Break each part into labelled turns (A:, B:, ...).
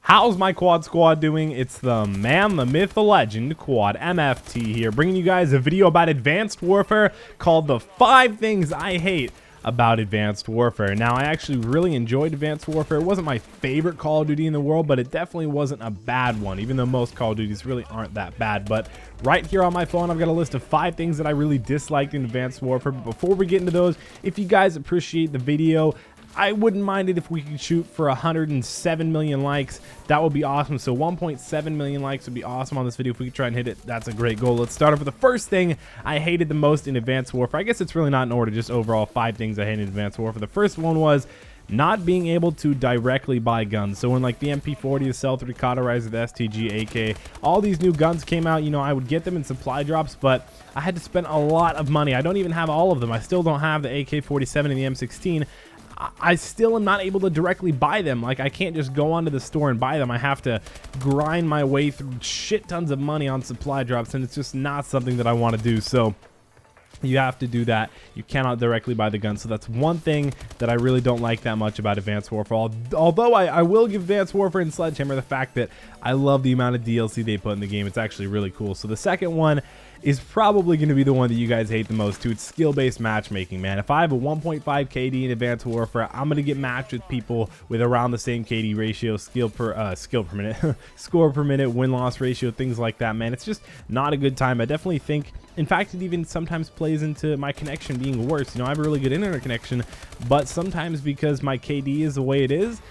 A: How's my quad squad doing? It's the man, the myth, the legend, Quadmft here, bringing you guys a video about Advanced Warfare called the 5 Things I Hate About Advanced Warfare. Now, I actually really enjoyed Advanced Warfare. It wasn't my favorite Call of Duty in the world, but it definitely wasn't a bad one, even though most Call of Duties really aren't that bad. But right here on my phone, I've got a list of 5 things that I really disliked in Advanced Warfare. But before we get into those, if you guys appreciate the video, I wouldn't mind it if we could shoot for 107 million likes. That would be awesome. So 1.7 million likes would be awesome on this video. If we could try and hit it, that's a great goal. Let's start off with the first thing I hated the most in Advanced Warfare. I guess it's really not in order, just overall 5 things I hated in Advanced Warfare. The first one was not being able to directly buy guns. So when like the MP40, the Cell 3 Cauterizer, the STG, AK, all these new guns came out, you know, I would get them in supply drops, but I had to spend a lot of money. I don't even have all of them. I still don't have the AK-47 and the M16. I still am not able to directly buy them. Like, I can't just go onto the store and buy them. I have to grind my way through shit tons of money on supply drops, and it's just not something that I want to do. So you have to do that. You cannot directly buy the gun. So that's one thing that I really don't like that much about Advanced Warfare. Although I will give Advanced Warfare and Sledgehammer the fact that I love the amount of DLC they put in the game. It's actually really cool. So the second one is probably going to be the one that you guys hate the most too. It's skill-based matchmaking, man. If I have a 1.5 KD in Advanced Warfare, I'm going to get matched with people with around the same KD ratio, skill per minute, score per minute, win-loss ratio, things like that, man. It's just not a good time. I definitely think, in fact, it even sometimes plays into my connection being worse. You know, I have a really good internet connection, but sometimes because my KD is the way it is,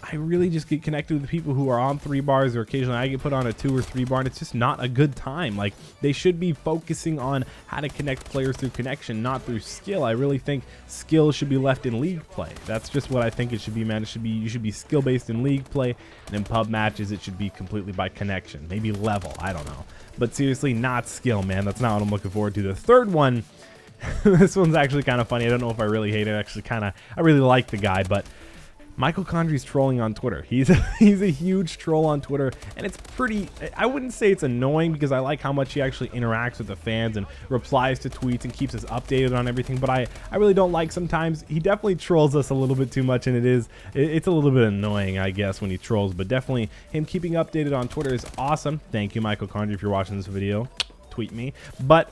A: I really just get connected with people who are on 3 bars, or occasionally I get put on a 2 or 3 bar, and it's just not a good time. Like, they should be focusing on how to connect players through connection, not through skill. I really think skill should be left in league play. That's just what I think it should be, man. It should be, you should be skill based in league play, and in pub matches it should be completely by connection, maybe level, I don't know. But seriously, not skill, man. That's not what I'm looking forward to. The third one, this one's actually kind of funny. I don't know if I really hate it. Actually, I really like the guy, but Michael Condrey's trolling on Twitter. He's a huge troll on Twitter, and it's pretty, I wouldn't say it's annoying, because I like how much he actually interacts with the fans and replies to tweets and keeps us updated on everything, but I really don't like sometimes. He definitely trolls us a little bit too much, and it's a little bit annoying, I guess, when he trolls, but definitely him keeping updated on Twitter is awesome. Thank you, Michael Condrey, if you're watching this video. Tweet me, but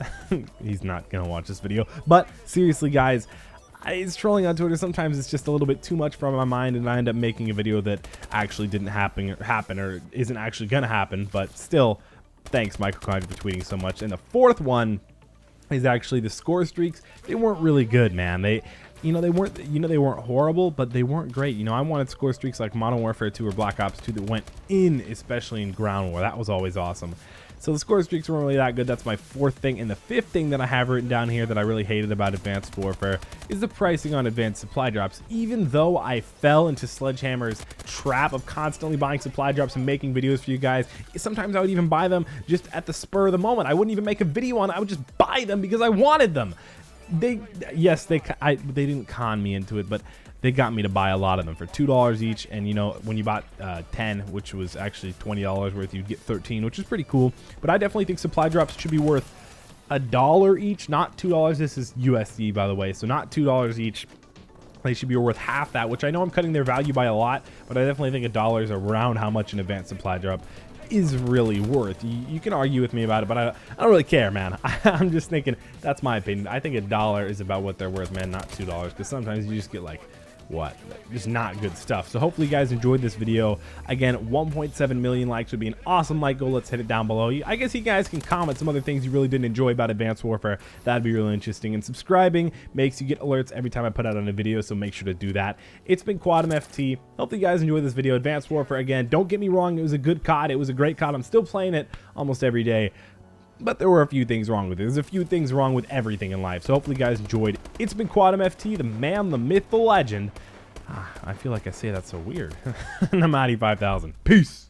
A: he's not gonna watch this video. But seriously, guys, it's trolling on Twitter. Sometimes it's just a little bit too much from my mind, and I end up making a video that actually didn't happen or isn't actually gonna happen. But still, thanks, Michael Condrey, for tweeting so much. And the fourth one is actually the score streaks. They weren't really good, man. They weren't horrible, but they weren't great. You know, I wanted score streaks like Modern Warfare 2 or Black Ops 2 that went in, especially in ground war. That was always awesome. So the score streaks weren't really that good. That's my fourth thing. And the fifth thing that I have written down here that I really hated about Advanced Warfare is the pricing on advanced supply drops. Even though I fell into Sledgehammer's trap of constantly buying supply drops and making videos for you guys, sometimes I would even buy them just at the spur of the moment. I wouldn't even make a video on it. I would just buy them because I wanted them. They didn't con me into it, but they got me to buy a lot of them for $2 each. And you know, when you bought 10, which was actually $20 worth, you'd get 13, which is pretty cool. But I definitely think supply drops should be worth $1 each, not $2. This is USD, by the way, so not $2 each. They should be worth half that, which I know I'm cutting their value by a lot, but I definitely think $1 is around how much an advanced supply drop is really worth. You can argue with me about it, but I don't really care, man. I'm just thinking, that's my opinion. I think $1 is about what they're worth, man, not $2, because sometimes you just get like, what, just not good stuff. So hopefully you guys enjoyed this video. Again, 1.7 million likes would be an awesome like goal. Let's hit it down below. I guess you guys can comment some other things you really didn't enjoy about Advanced Warfare. That'd be really interesting. And subscribing makes you get alerts every time I put out on a video, so make sure to do that. It's been Quadmft. Hopefully you guys enjoyed this video. Advanced Warfare, again, don't get me wrong, it was a good COD. It was a great COD. I'm still playing it almost every day, but there were a few things wrong with it. There's a few things wrong with everything in life. So hopefully you guys enjoyed. It's been Quadmft, the man, the myth, the legend. I feel like I say that so weird. And I'm Addy 5000. Peace.